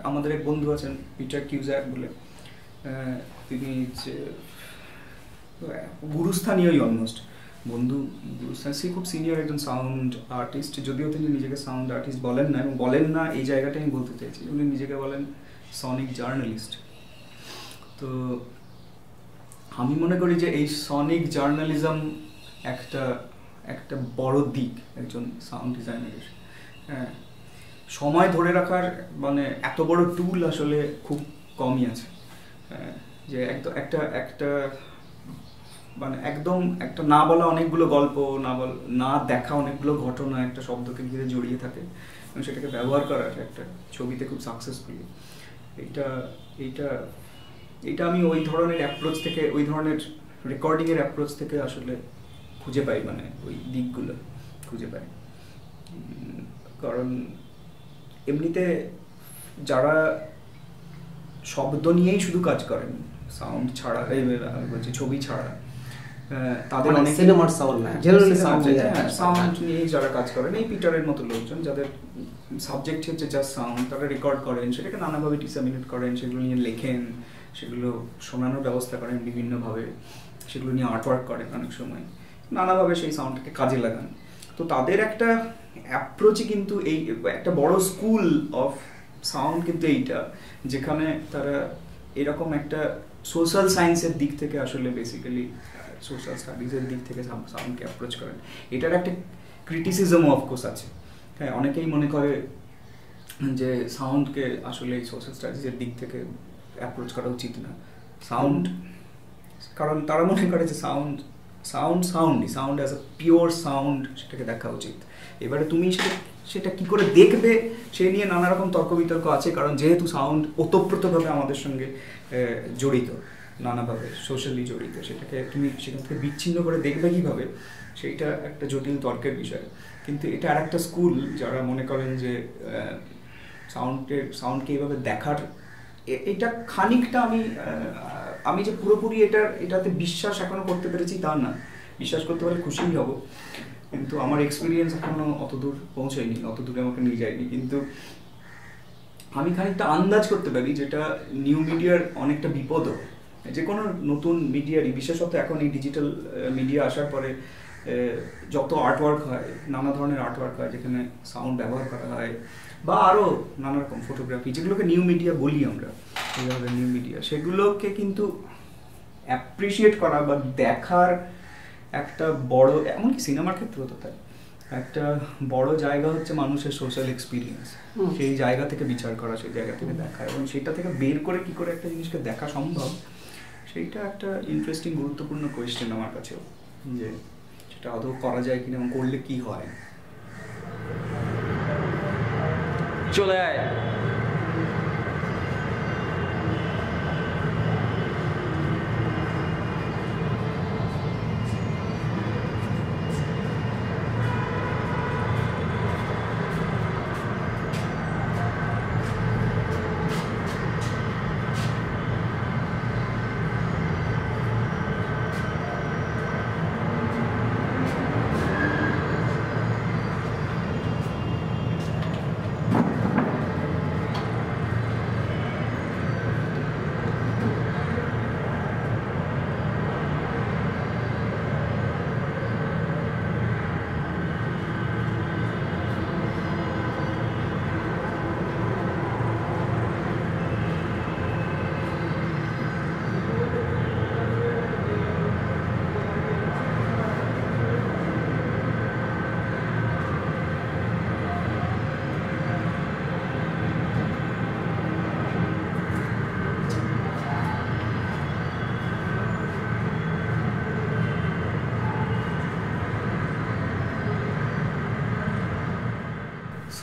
আমাদের এক বন্ধু আছেন পিটার কিউজ্যাক বলে, তিনি গুরুস্থানীয়ই অলমোস্ট বন্ধু, গুরুস্থান। সে খুব সিনিয়র একজন সাউন্ড আর্টিস্ট, যদিও তিনি নিজেকে সাউন্ড আর্টিস্ট বলেন না, এবং বলেন না এই জায়গাটাই আমি বলতে চাইছি, উনি নিজেকে বলেন সনিক জার্নালিস্ট। তো আমি মনে করি যে এই সনিক জার্নালিজম একটা একটা বড় দিক একজন সাউন্ড ডিজাইনারের। হ্যাঁ, সময় ধরে রাখার মানে এত বড় টুল আসলে খুব কমই আছে। যে একটা একটা মানে একদম একটা না বলা অনেকগুলো গল্প, না দেখা অনেকগুলো ঘটনা একটা শব্দকে ঘিরে জড়িয়ে থাকে, এবং সেটাকে ব্যবহার করার একটা ছবিতে খুব সাকসেসফুলি, এইটা এইটা এইটা আমি ওই ধরনের অ্যাপ্রোচ থেকে, ওই ধরনের রেকর্ডিংয়ের অ্যাপ্রোচ থেকে আসলে খুঁজে পাই, মানে ওই দিকগুলো খুঁজে পাই। কারণ এমনিতে যারা শব্দ নিয়েই শুধু কাজ করেন, সাউন্ড ছাড়া, বলছি ছবি ছাড়া, তাদের অনেক সিনেমার সাউন্ড না, জেনারেলি সাউন্ড নিয়েই যারা কাজ করেন, এই পিটারের মতো লোকজন যাদের সাবজেক্ট হচ্ছে জাস্ট সাউন্ড, তারা রেকর্ড করেন, সেটাকে নানাভাবে ডিসামিনেট করেন, সেগুলো নিয়ে লেখেন, সেগুলো শোনানোর ব্যবস্থা করেন বিভিন্নভাবে, সেগুলো নিয়ে আর্টওয়ার্ক করেন, অনেক সময় নানাভাবে সেই সাউন্ডটাকে কাজে লাগান। তো তাদের একটা অ্যাপ্রোচই কিন্তু এই একটা বড় স্কুল অফ সাউন্ড কিন্তু এইটা, যেখানে তারা এরকম একটা সোশ্যাল সায়েন্সের দিক থেকে আসলে বেসিক্যালি সোশ্যাল স্টাডিজের দিক থেকে সাউন্ডকে অ্যাপ্রোচ করেন। এটার একটা ক্রিটিসিজমও অফকোর্স আছে। হ্যাঁ, অনেকেই মনে করে যে সাউন্ডকে আসলে এই সোশ্যাল স্টাডিজের দিক থেকে অ্যাপ্রোচ করা উচিত না সাউন্ড, কারণ তারা মনে করে যে sound as a pure sound সেটাকে দেখা উচিত। এবারে তুমি সেটা কি করে দেখবে সে নিয়ে নানা রকম তর্ক বিতর্ক আছে, কারণ যেহেতু সাউন্ড ওতপ্রোতভাবে আমাদের সঙ্গে জড়িত, নানাভাবে সোশ্যালি জড়িত, সেটাকে তুমি সেখান থেকে বিচ্ছিন্ন করে দেখবে কীভাবে, সেইটা একটা জটিল তর্কের বিষয়। কিন্তু এটা আর একটা স্কুল যারা মনে করেন যে সাউন্ডকে এইভাবে দেখার, এটা খানিকটা আমি যে পুরোপুরি এটাতে বিশ্বাস এখনো করতে পেরেছি তা না, বিশ্বাস করতে পারলে খুশিই হব, কিন্তু আমার এক্সপিরিয়েন্স এখনো অতদূর পৌঁছায়নি, অতদূরে আমাকে নিয়ে যায়নি। কিন্তু আমি খানিকটা আন্দাজ করতে পারি যেটা নিউ মিডিয়ার অনেকটা বিপদও, যে কোনো নতুন মিডিয়ারই, বিশেষত এখন এই ডিজিটাল মিডিয়া আসার পরে যত আর্টওয়ার্ক হয়, নানা ধরনের আর্টওয়ার্ক হয় যেখানে সাউন্ড ব্যবহার করা হয়, বা আরও নানা রকম ফটোগ্রাফি, যেগুলোকে নিউ মিডিয়া বলি আমরা, এইভাবে নিউ মিডিয়া, সেগুলোকে কিন্তু অ্যাপ্রিসিয়েট করা বা দেখার একটা বড়, এমনকি সিনেমার ক্ষেত্রেও তো তাই, একটা বড় জায়গা হচ্ছে মানুষের সোশ্যাল এক্সপিরিয়েন্স। সেই জায়গা থেকে বিচার করা, সেই জায়গা থেকে দেখা, এবং সেটা থেকে বের করে কি করে একটা জিনিসকে দেখা সম্ভব, সেইটা একটা ইন্টারেস্টিং গুরুত্বপূর্ণ কোয়েশ্চেন আমার কাছেও, যে সেটা আদৌ করা যায় কিনা এবং করলে কি হয়। চলে আয়।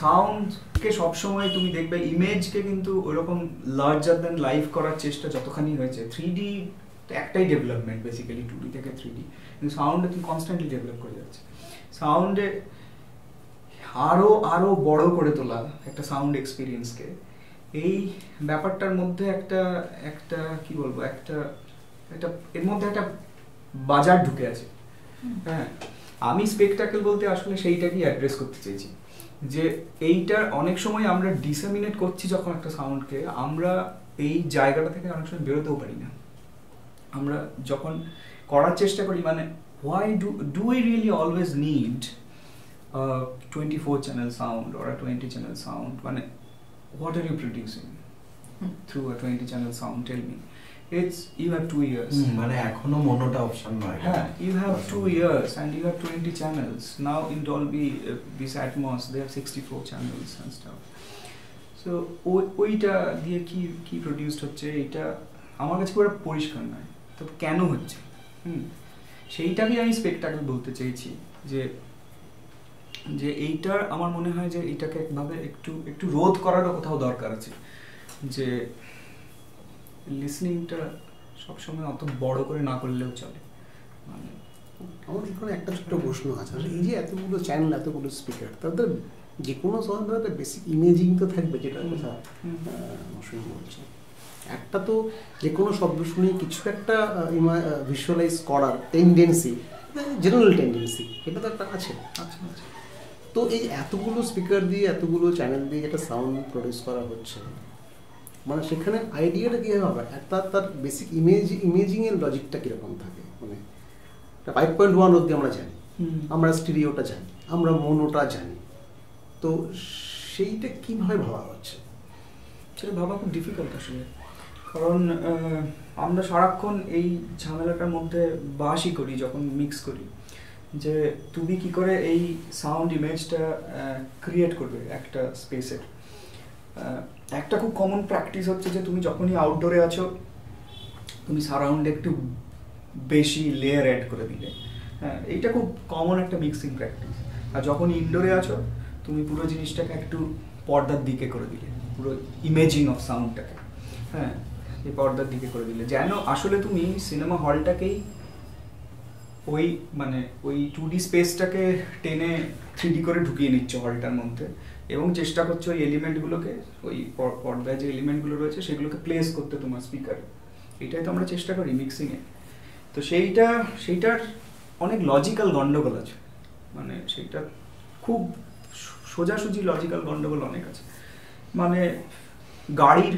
সাউন্ডকে সবসময় তুমি দেখবে, ইমেজকে কিন্তু ওইরকম লার্জার দ্যান লাইফ করার চেষ্টা যতখানি হয়েছে, 3D একটাই ডেভেলপমেন্ট বেসিক্যালি, 2D থেকে 3D, কিন্তু সাউন্ডে তুমি কনস্ট্যান্টলি ডেভেলপ করে যাচ্ছে। সাউন্ডে আরও বড় করে তোলা একটা সাউন্ড এক্সপিরিয়েন্সকে, এই ব্যাপারটার মধ্যে একটা কি বলবো, একটা এর মধ্যে একটা বাজার ঢুকে আছে। হ্যাঁ, আমি স্পেকটাকেল বলতে আসলে সেইটাকেই অ্যাড্রেস করতে চেয়েছি, যে এইটা অনেক সময় আমরা ডিসেমিনেট করছি যখন একটা সাউন্ডকে, আমরা এই জায়গাটা থেকে অনেক সময় বেরোতেও পারি না। আমরা যখন করার চেষ্টা করি, মানে why do we really always need a 24 channel sound or a 20 channel sound? মানে what are you producing through a 20 channel sound? Tell me. It's you have 2 years. মানে এখনো মোনোটা অপশন নয়। হ্যাঁ, you have 2 years and you have 20 channels. Now in Dolby, this Atmos, they have 64 channels and stuff. So ওইটা দিয়ে কি produced হচ্ছে, এটা আমার কাছে পুরো পরিষ্কার নয়। তো কেন হচ্ছে? সেইটাকে আমি স্পেকটাকেল বলতে চেয়েছি, যে এইটার আমার মনে হয় যে এইটাকে একভাবে একটু রোধ করারও কোথাও দরকার আছে, যে লিসনিংটা সবসময় অত বড় করে না করলেও চলে। মানে আমার এখানে একটা ছোট্ট প্রশ্ন আছে, এই যে এতগুলো চ্যানেল, এতগুলো স্পিকার, তাদের যে কোনো সাউন্ডের একটা বেসিক ইমেজিং তো থাকবে, যেটা কথা শুনে বলছে। একটা তো যে কোনো শব্দ শুনে কিছু একটা ভিজুয়ালাইজ করার টেন্ডেন্সি, জেনারেল টেন্ডেন্সি, এটা তো একটা আছে। আচ্ছা আচ্ছা। তো এই এতগুলো স্পিকার দিয়ে, এতগুলো চ্যানেল দিয়ে যেটা সাউন্ড প্রডিউস করা হচ্ছে, মানে সেখানে আইডিয়াটা কীভাবে হবে? তার বেসিক ইমেজিংয়ের লজিকটা কীরকম থাকে? মানে 5.1 অবধি আমরা জানি, আমরা স্টিরিওটা জানি, আমরা মোনোটা জানি, তো সেইটা কীভাবে ভাবা হচ্ছে? সেটা ভাবা খুব ডিফিকাল্ট আসলে, কারণ আমরা সারাক্ষণ এই ঝামেলাটার মধ্যে বাসই করি যখন মিক্স করি, যে তুমি কি করে এই সাউন্ড ইমেজটা ক্রিয়েট করবে একটা স্পেসের। একটা খুব কমন প্র্যাকটিস হচ্ছে যে তুমি যখনই আউটডোরে আছো, তুমি সারাউন্ডে একটু বেশি লেয়ার অ্যাড করে দিলে, হ্যাঁ, এইটা খুব কমন একটা মিক্সিং প্র্যাকটিস। আর যখন ইনডোরে আছো, তুমি পুরো জিনিসটাকে একটু পর্দার দিকে করে দিলে, পুরো ইমেজিং অফ সাউন্ডটাকে, হ্যাঁ, এই পর্দার দিকে করে দিলে, যেন আসলে তুমি সিনেমা হলটাকেই ওই 2D স্পেসটাকে টেনে 3D করে ঢুকিয়ে নিচ্ছ হলটার মধ্যে, এবং চেষ্টা করছো ওই এলিমেন্টগুলোকে, ওই পর্দায় যে এলিমেন্টগুলো রয়েছে সেগুলোকে প্লেস করতে তোমার স্পিকারে। এটাই তো আমরা চেষ্টা করি মিক্সিংয়ে। তো সেইটার অনেক লজিক্যাল গন্ডগোল আছে, মানে সেইটা খুব সোজাসুজি লজিক্যাল গন্ডগোল অনেক আছে। মানে গাড়ির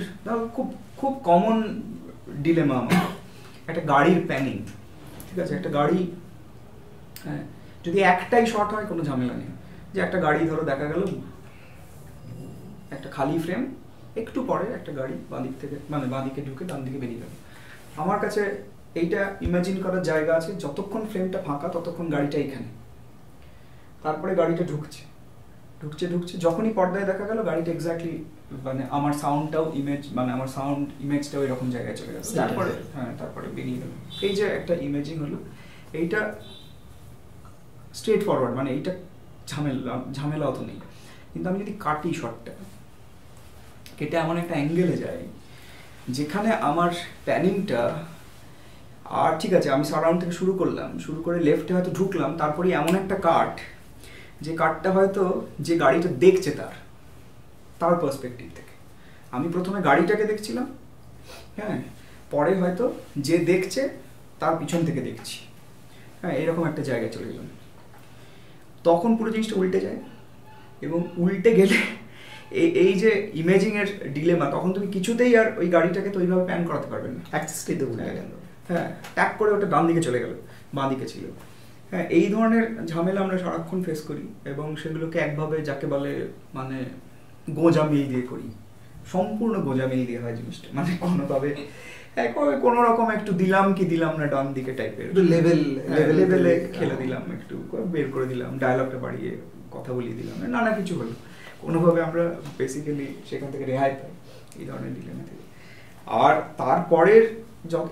খুব খুব কমন ডিলেমা আমার, একটা গাড়ির প্যানিং, ঠিক আছে, একটা গাড়ি, হ্যাঁ, যদি একটাই শট হয় কোনো ঝামেলা নেই, যে একটা গাড়ি ধরো দেখা গেল একটা খালি ফ্রেম, একটু পরে একটা গাড়ি বাঁদিক থেকে, মানে বাঁদিকে ঢুকে ডান দিকে বেরিয়ে গেল। আমার কাছে এইটা ইমাজিন করার জায়গা আছে, যতক্ষণ ফ্রেমটা ফাঁকা ততক্ষণ গাড়িটা এখানে, তারপরে গাড়িটা ঢুকছে, যখনই পর্দায় দেখা গেল গাড়িটা এক্স্যাক্টলি, মানে আমার সাউন্ডটাও মানে আমার সাউন্ড ইমেজটাও এরকম জায়গায় চলে গেল, তারপরে বেরিয়ে গেল। এই যে একটা ইমেজিং হলো, এইটা স্ট্রেট ফরওয়ার্ড, মানে এইটা ঝামেলা অত নেই। কিন্তু আমি যদি কাটি শটটা, কেটে এমন একটা অ্যাঙ্গেলে যাই যেখানে আমার প্যানিংটা, আর ঠিক আছে আমি সারাউন্ড থেকে শুরু করে লেফটে হয়তো ঢুকলাম, তারপরে এমন একটা কাট, যে কাটটা হয়তো যে গাড়িটা দেখছে তার পার্সপেক্টিভ থেকে, আমি প্রথমে গাড়িটাকে দেখছিলাম, হ্যাঁ, পরে হয়তো যে দেখছে তার পিছন থেকে দেখছি, হ্যাঁ, এরকম একটা জায়গায় চলে গেলাম। তখন পুরো জিনিসটা উল্টে যায়, এবং উল্টে গেলে এই যে ইমেজিংয়ের ডিলেমা, তখন তুমি কিছুতেই আর ওই গাড়িটাকে তো ওইভাবে প্যান করাতে পারবে না, অ্যাক্সেসটাই তো উল্টে গেল, হ্যাঁ, ট্যাপ করে ওটা ডান দিকে চলে গেল, বাঁ দিকে ছিল। হ্যাঁ, এই ধরনের ঝামেলা আমরা সারাক্ষণ ফেস করি, এবং সেগুলোকে একভাবে যাকে বলে মানে গোঁজামিল দিয়ে করি, সম্পূর্ণ গোঁজামিল দিয়ে হয় জিনিসটা, মানে কোনোভাবে কোনো রকম একটু দিলাম না ডান দিকে টাইপের লেভেলে খেলে দিলাম, একটু বের করে দিলাম, ডায়লগটা বাড়িয়ে কথা বলিয়ে দিলাম, নানা কিছু হলো, কোনোভাবে আমরা বেসিক্যালি সেখান থেকে রেহাই পাই এই ধরনের ডিলেমা থেকে। আর তারপরের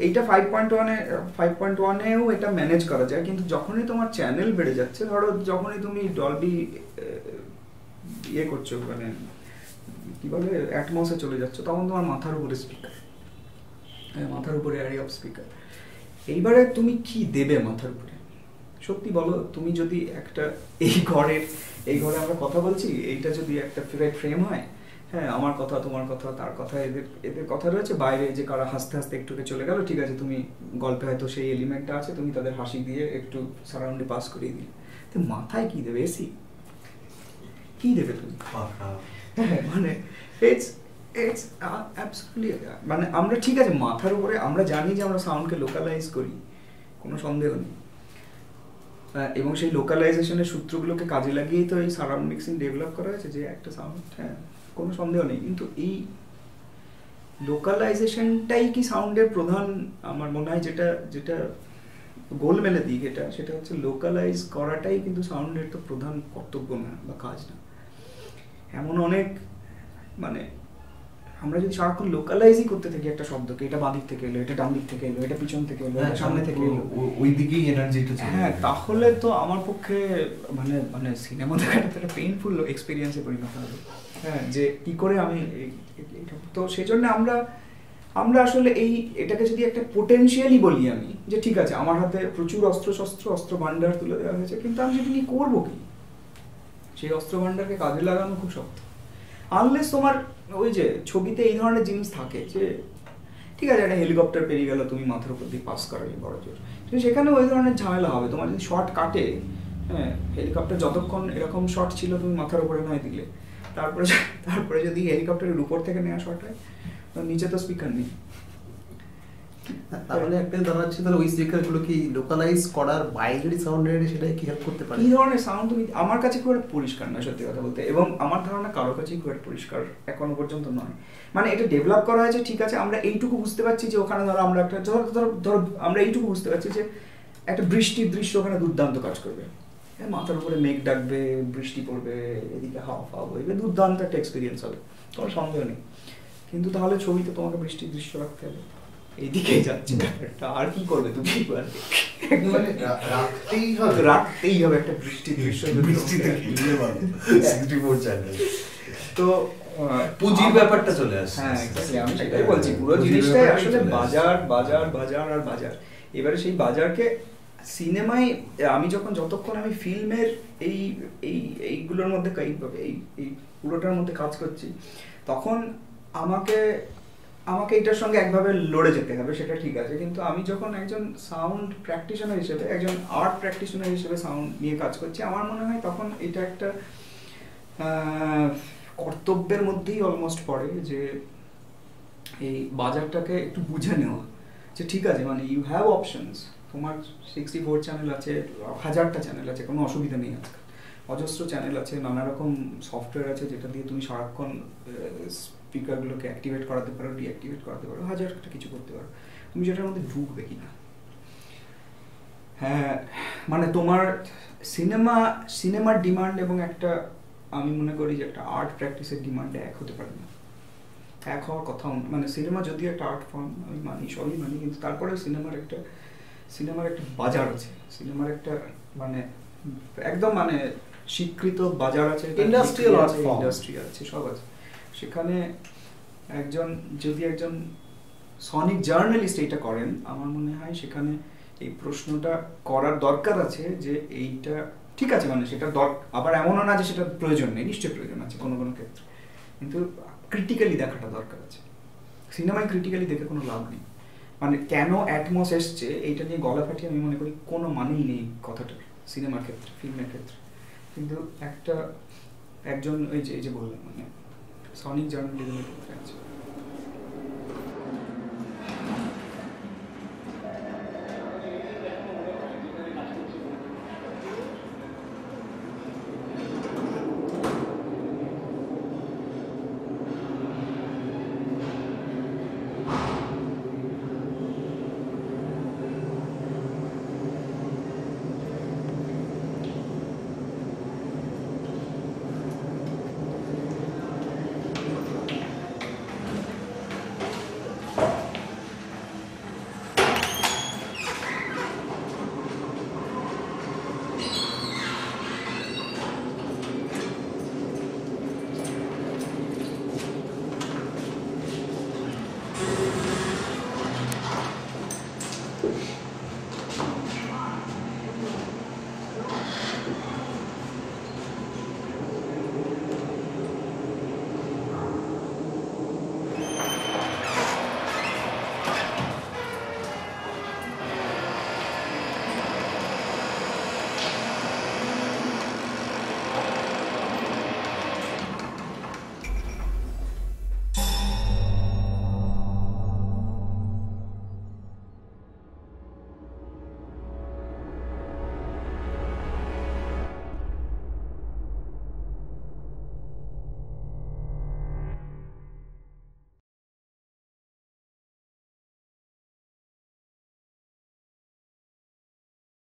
এইটা 5.1-এও এটা ম্যানেজ করা যায়, কিন্তু যখনই তোমার চ্যানেল বেড়ে যাচ্ছে, ধরো যখনই তুমি ডলবি ইয়ে করছো, মানে কি বলে অ্যাটমসে চলে যাচ্ছ, তখন তোমার মাথার উপরে স্পিকার, মাথার উপরে অ্যারে অফ স্পিকার। এইবারে তুমি কি দেবে মাথার উপরে? সত্যি বলো, তুমি যদি একটা এই ঘরে আমরা কথা বলছি, এইটা যদি একটা ফ্রেম হয়, হ্যাঁ, আমার কথা, তোমার কথা, তার কথা, এদের কথা রয়েছে, বাইরে যে কারা হাসতে হাসতে একটু চলে গেল, ঠিক আছে, তুমি গল্পে হয়তো সেই এলিমেন্টটা আছে, তুমি তাদের হাসি দিয়ে একটু সারাউন্ডে পাস করিয়ে দিলে, তো মাথায় কি দেবে? এসি, কি দেবে তুমি? মানে ইটস অ্যাবসলিউটলি, মানে আমরা ঠিক আছে মাথার উপরে আমরা জানি যে আমরা সাউন্ডকে লোকালাইজ করি, কোনো সন্দেহ নেই, এবং সেই লোকালাইজেশনের সূত্রগুলোকে কাজে লাগিয়েই তো এই সারাউন্ড মিক্সিং ডেভেলপ করা হয়েছে যে একটা সাউন্ড, হ্যাঁ কোনো সন্দেহ নেই। কিন্তু এই লোকালাইজেশনটাই কি সাউন্ডের প্রধান, আমার মনে হয় যেটা যেটা গোলমেলে দিক এটা, সেটা হচ্ছে লোকালাইজ করাটাই কিন্তু সাউন্ডের তো প্রধান কর্তব্য না বা কাজ না। এমন অনেক, মানে আমরা যদি সারাক্ষণ লোকালাইজই করতে থাকি একটা শব্দকে, এটা বাঁ দিক থেকে এলো, এটা ডান দিক থেকে এলো, এটা পিছন থেকে এলো, এটা সামনে থেকে এলো, ওই দিকেই এনার্জিটা চলে, হ্যাঁ তাহলে তো আমার পক্ষে মানে মানে সিনেমা দেখাটা একটা পেইনফুল এক্সপিরিয়েন্সে পরিণত হবে। হ্যাঁ, যে কি করে আমি তো সেই জন্য আমরা আসলে এটাকে যদি একটা পোটেনশিয়ালি বলি আমি, যে ঠিক আছে আমার হাতে প্রচুর অস্ত্র ভান্ডার তুলে দেওয়া হয়েছে, কিন্তু আমি সেটা নিয়ে করবো কি? সেই অস্ত্র ভান্ডারকে কাজে লাগানো খুব শক্ত। আনলেস তোমার ওই যে ছবিতে এই ধরনের জিনিস থাকে যে ঠিক আছে একটা হেলিকপ্টার পেরিয়ে গেল, তুমি মাথার উপর দিয়ে পাস করালে বড় জোর, কিন্তু সেখানে ওই ধরনের ঝামেলা হবে। তোমার যদি শর্ট কাটে, হ্যাঁ হেলিকপ্টার যতক্ষণ এরকম শর্ট ছিল তুমি মাথার উপরে নয় দিলে, তারপরে যদি হেলিকপ্টারের উপর থেকে নেওয়া শর্ট হয়, নিচে তো স্পিকার নেই, তাহলে একটা দাঁড়াচ্ছে তাহলে ওই স্পিকারগুলো কি লোকালাইজ করার বাইরের সাউন্ডের সেটা কি হেল্প করতে পারে? কি ধরনের সাউন্ড তুমি, আমার কাছে খুব একটা পরিষ্কার নয় সত্যি কথা বলতে, এবং আমার ধারণা কারোর কাছেই খুব একটা পরিষ্কার এখনো পর্যন্ত নয়। মানে এটা ডেভেলপ করা হয়েছে ঠিক আছে, আমরা এইটুকু বুঝতে পারছি যে ওখানে ধরো আমরা একটা ধরো আমরা এইটুকু বুঝতে পারছি যে একটা বৃষ্টির দৃশ্য ওখানে দুর্দান্ত কাজ করবে, মাথার উপরে মেঘ ডাকবে, বৃষ্টি পড়বে, এদিকে হাওয়া বইবে, দুর্দান্ত একটা এক্সপিরিয়েন্স হবে, কোনো সন্দেহ নেই। কিন্তু তাহলে ছবিতে তোমাকে বৃষ্টির দৃশ্য রাখতে হবে, এইদিকেই যাচ্ছে ব্যাপারটা, আর কি করবে তুমি? রাখতেই হবে একটা বৃষ্টির দৃশ্য, তো পুঁজির ব্যাপারটা চলে আসছে। হ্যাঁ এক্স্যাক্টলি, আমি সেটাই বলছি, পুরো জিনিসটাই আসলে বাজার বাজার বাজার আর বাজার। এবারে সেই বাজারকে সিনেমায় আমি যতক্ষণ আমি ফিল্মের এইগুলোর মধ্যে এই পুরোটার মধ্যে কাজ করছি, তখন আমাকে এটার সঙ্গে একভাবে লড়ে যেতে হবে, সেটা ঠিক আছে। কিন্তু আমি যখন একজন সাউন্ড প্র্যাকটিশনার হিসেবে, একজন আর্ট প্র্যাকটিশনার হিসেবে সাউন্ড নিয়ে কাজ করছি, আমার মনে হয় তখন এটা একটা কর্তব্যের মধ্যেই অলমোস্ট পড়ে যে এই বাজারটাকে একটু বুঝে নেওয়া, যে ঠিক আছে মানে ইউ হ্যাভ অপশনস, তোমার 64 চ্যানেল আছে, 1000টা চ্যানেল আছে, কোনো অসুবিধা নেই, আজকাল অজস্র চ্যানেল আছে, নানা রকম সফটওয়্যার আছে যেটা দিয়ে তুমি সারাক্ষণ স্পিকারগুলোকে অ্যাক্টিভেট করাতে পারো, ডিঅ্যাক্টিভেট করাতে পারো, হাজারটা কিছু করতে পারো, তুমি সেটার মধ্যে ঢুকবে কিনা। হ্যাঁ মানে তোমার সিনেমার ডিমান্ড এবং একটা, আমি মনে করি যে একটা আর্ট প্র্যাকটিসের ডিমান্ড এক হতে পারে না, এক হওয়ার কথাও না। মানে সিনেমা যদিও একটা আর্ট ফর্ম, আমি মানি, সবই মানি, কিন্তু তারপরে সিনেমার একটা বাজার আছে, সিনেমার একটা মানে একদম মানে স্বীকৃত বাজার আছে, ইন্ডাস্ট্রিয়াল আর্ট ফর্ম, ইন্ডাস্ট্রি আছে, সব আছে। সেখানে যদি একজন সনিক জার্নালিস্ট এটা করেন, আমার মনে হয় সেখানে এই প্রশ্নটা করার দরকার আছে যে এইটা ঠিক আছে, মানে সেটা আবার এমনও না যে সেটা প্রয়োজন নেই, নিশ্চয়ই প্রয়োজন আছে কোনো কোনো ক্ষেত্রে, কিন্তু ক্রিটিক্যালি দেখাটা দরকার আছে। সিনেমায় ক্রিটিক্যালি দেখে কোনো লাভ নেই, মানে কেন অ্যাটমস এসছে এইটা নিয়ে গলা ফাটিয়ে আমি মনে করি কোনো মানেই নেই কথাটার, সিনেমার ক্ষেত্রে, ফিল্মের ক্ষেত্রে। কিন্তু একজন এই যে বললাম মানে সনিক জার্নালিজমের ক্ষেত্রে আছে।